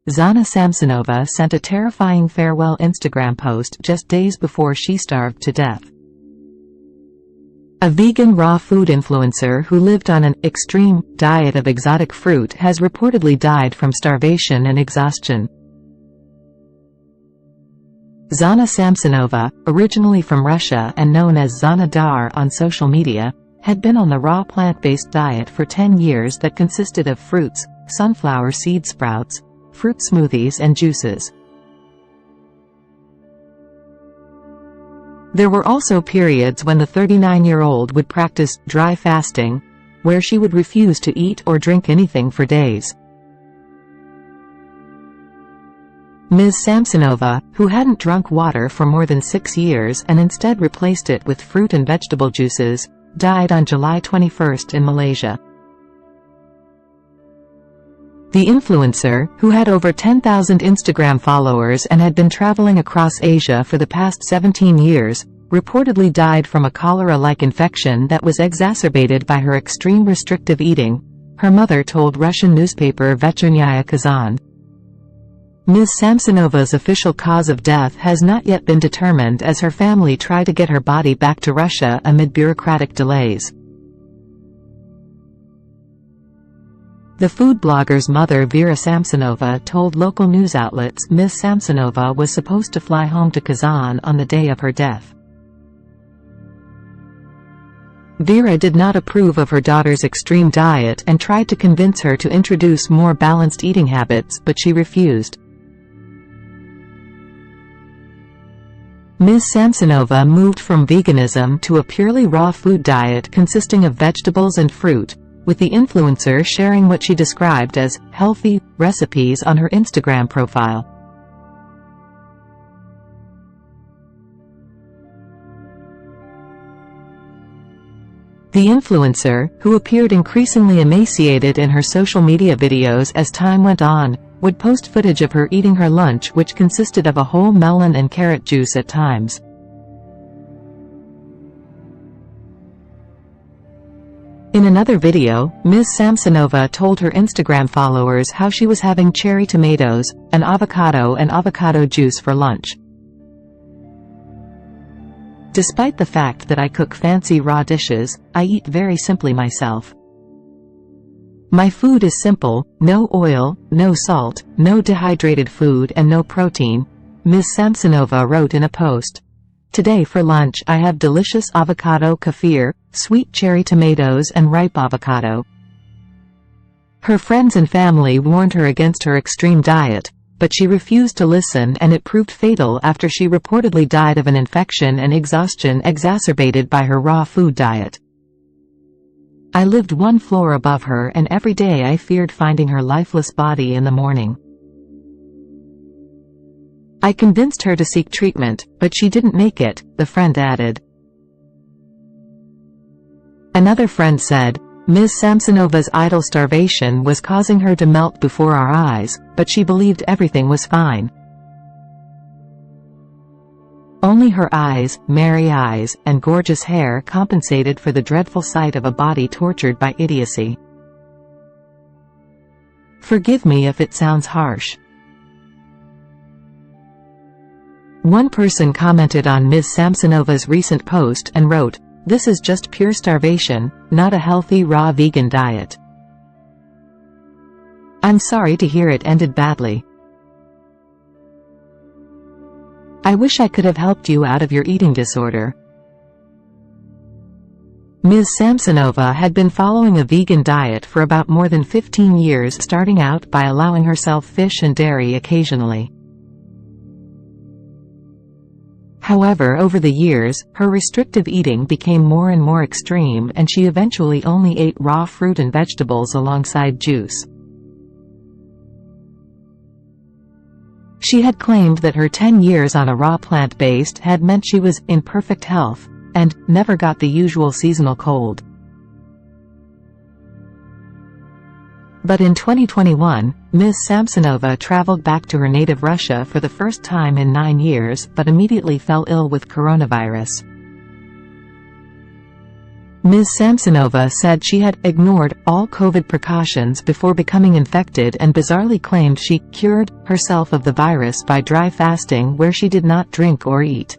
Zhanna Samsonova sent a terrifying farewell Instagram post just days before she starved to death. A vegan raw food influencer who lived on an extreme diet of exotic fruit has reportedly died from starvation and exhaustion. Zhanna Samsonova, originally from Russia and known as Zhanna Dar on social media, had been on the raw plant-based diet for 10 years that consisted of fruits, sunflower seed sprouts, fruit smoothies and juices. There were also periods when the 39-year-old would practice dry fasting, where she would refuse to eat or drink anything for days. Ms Samsonova, who hadn't drunk water for more than 6 years and instead replaced it with fruit and vegetable juices, died on July 21 in Malaysia. The influencer, who had over 10,000 Instagram followers and had been traveling across Asia for the past 17 years, reportedly died from a cholera-like infection that was exacerbated by her extreme restrictive eating, her mother told Russian newspaper Vechernaya Kazan. Ms Samsonova's official cause of death has not yet been determined as her family try to get her body back to Russia amid bureaucratic delays. The food blogger's mother Vera Samsonova told local news outlets Ms Samsonova was supposed to fly home to Kazan on the day of her death. Vera did not approve of her daughter's extreme diet and tried to convince her to introduce more balanced eating habits, but she refused. Ms Samsonova moved from veganism to a purely raw food diet consisting of vegetables and fruit, with the influencer sharing what she described as healthy recipes on her Instagram profile. The influencer, who appeared increasingly emaciated in her social media videos as time went on, would post footage of her eating her lunch, which consisted of a whole melon and carrot juice at times. In another video, Ms Samsonova told her Instagram followers how she was having cherry tomatoes, an avocado and avocado juice for lunch. Despite the fact that I cook fancy raw dishes, I eat very simply myself. My food is simple: no oil, no salt, no dehydrated food and no protein, Ms Samsonova wrote in a post. Today for lunch I have delicious avocado kefir, sweet cherry tomatoes and ripe avocado. Her friends and family warned her against her extreme diet, but she refused to listen, and it proved fatal after she reportedly died of an infection and exhaustion exacerbated by her raw food diet. I lived one floor above her and every day I feared finding her lifeless body in the morning. I convinced her to seek treatment, but she didn't make it, the friend added. Another friend said, Ms Samsonova's idle starvation was causing her to melt before our eyes, but she believed everything was fine. Only her eyes, merry eyes, and gorgeous hair compensated for the dreadful sight of a body tortured by idiocy. Forgive me if it sounds harsh. One person commented on Ms Samsonova's recent post and wrote, "This is just pure starvation, not a healthy raw vegan diet. I'm sorry to hear it ended badly. I wish I could have helped you out of your eating disorder." Ms Samsonova had been following a vegan diet for about more than 15 years, starting out by allowing herself fish and dairy occasionally. However, over the years, her restrictive eating became more and more extreme and she eventually only ate raw fruit and vegetables alongside juice. She had claimed that her 10 years on a raw plant-based had meant she was in perfect health, and never got the usual seasonal cold. But in 2021, Ms Samsonova traveled back to her native Russia for the first time in 9 years, but immediately fell ill with coronavirus. Ms Samsonova said she had ignored all COVID precautions before becoming infected and bizarrely claimed she cured herself of the virus by dry fasting where she did not drink or eat.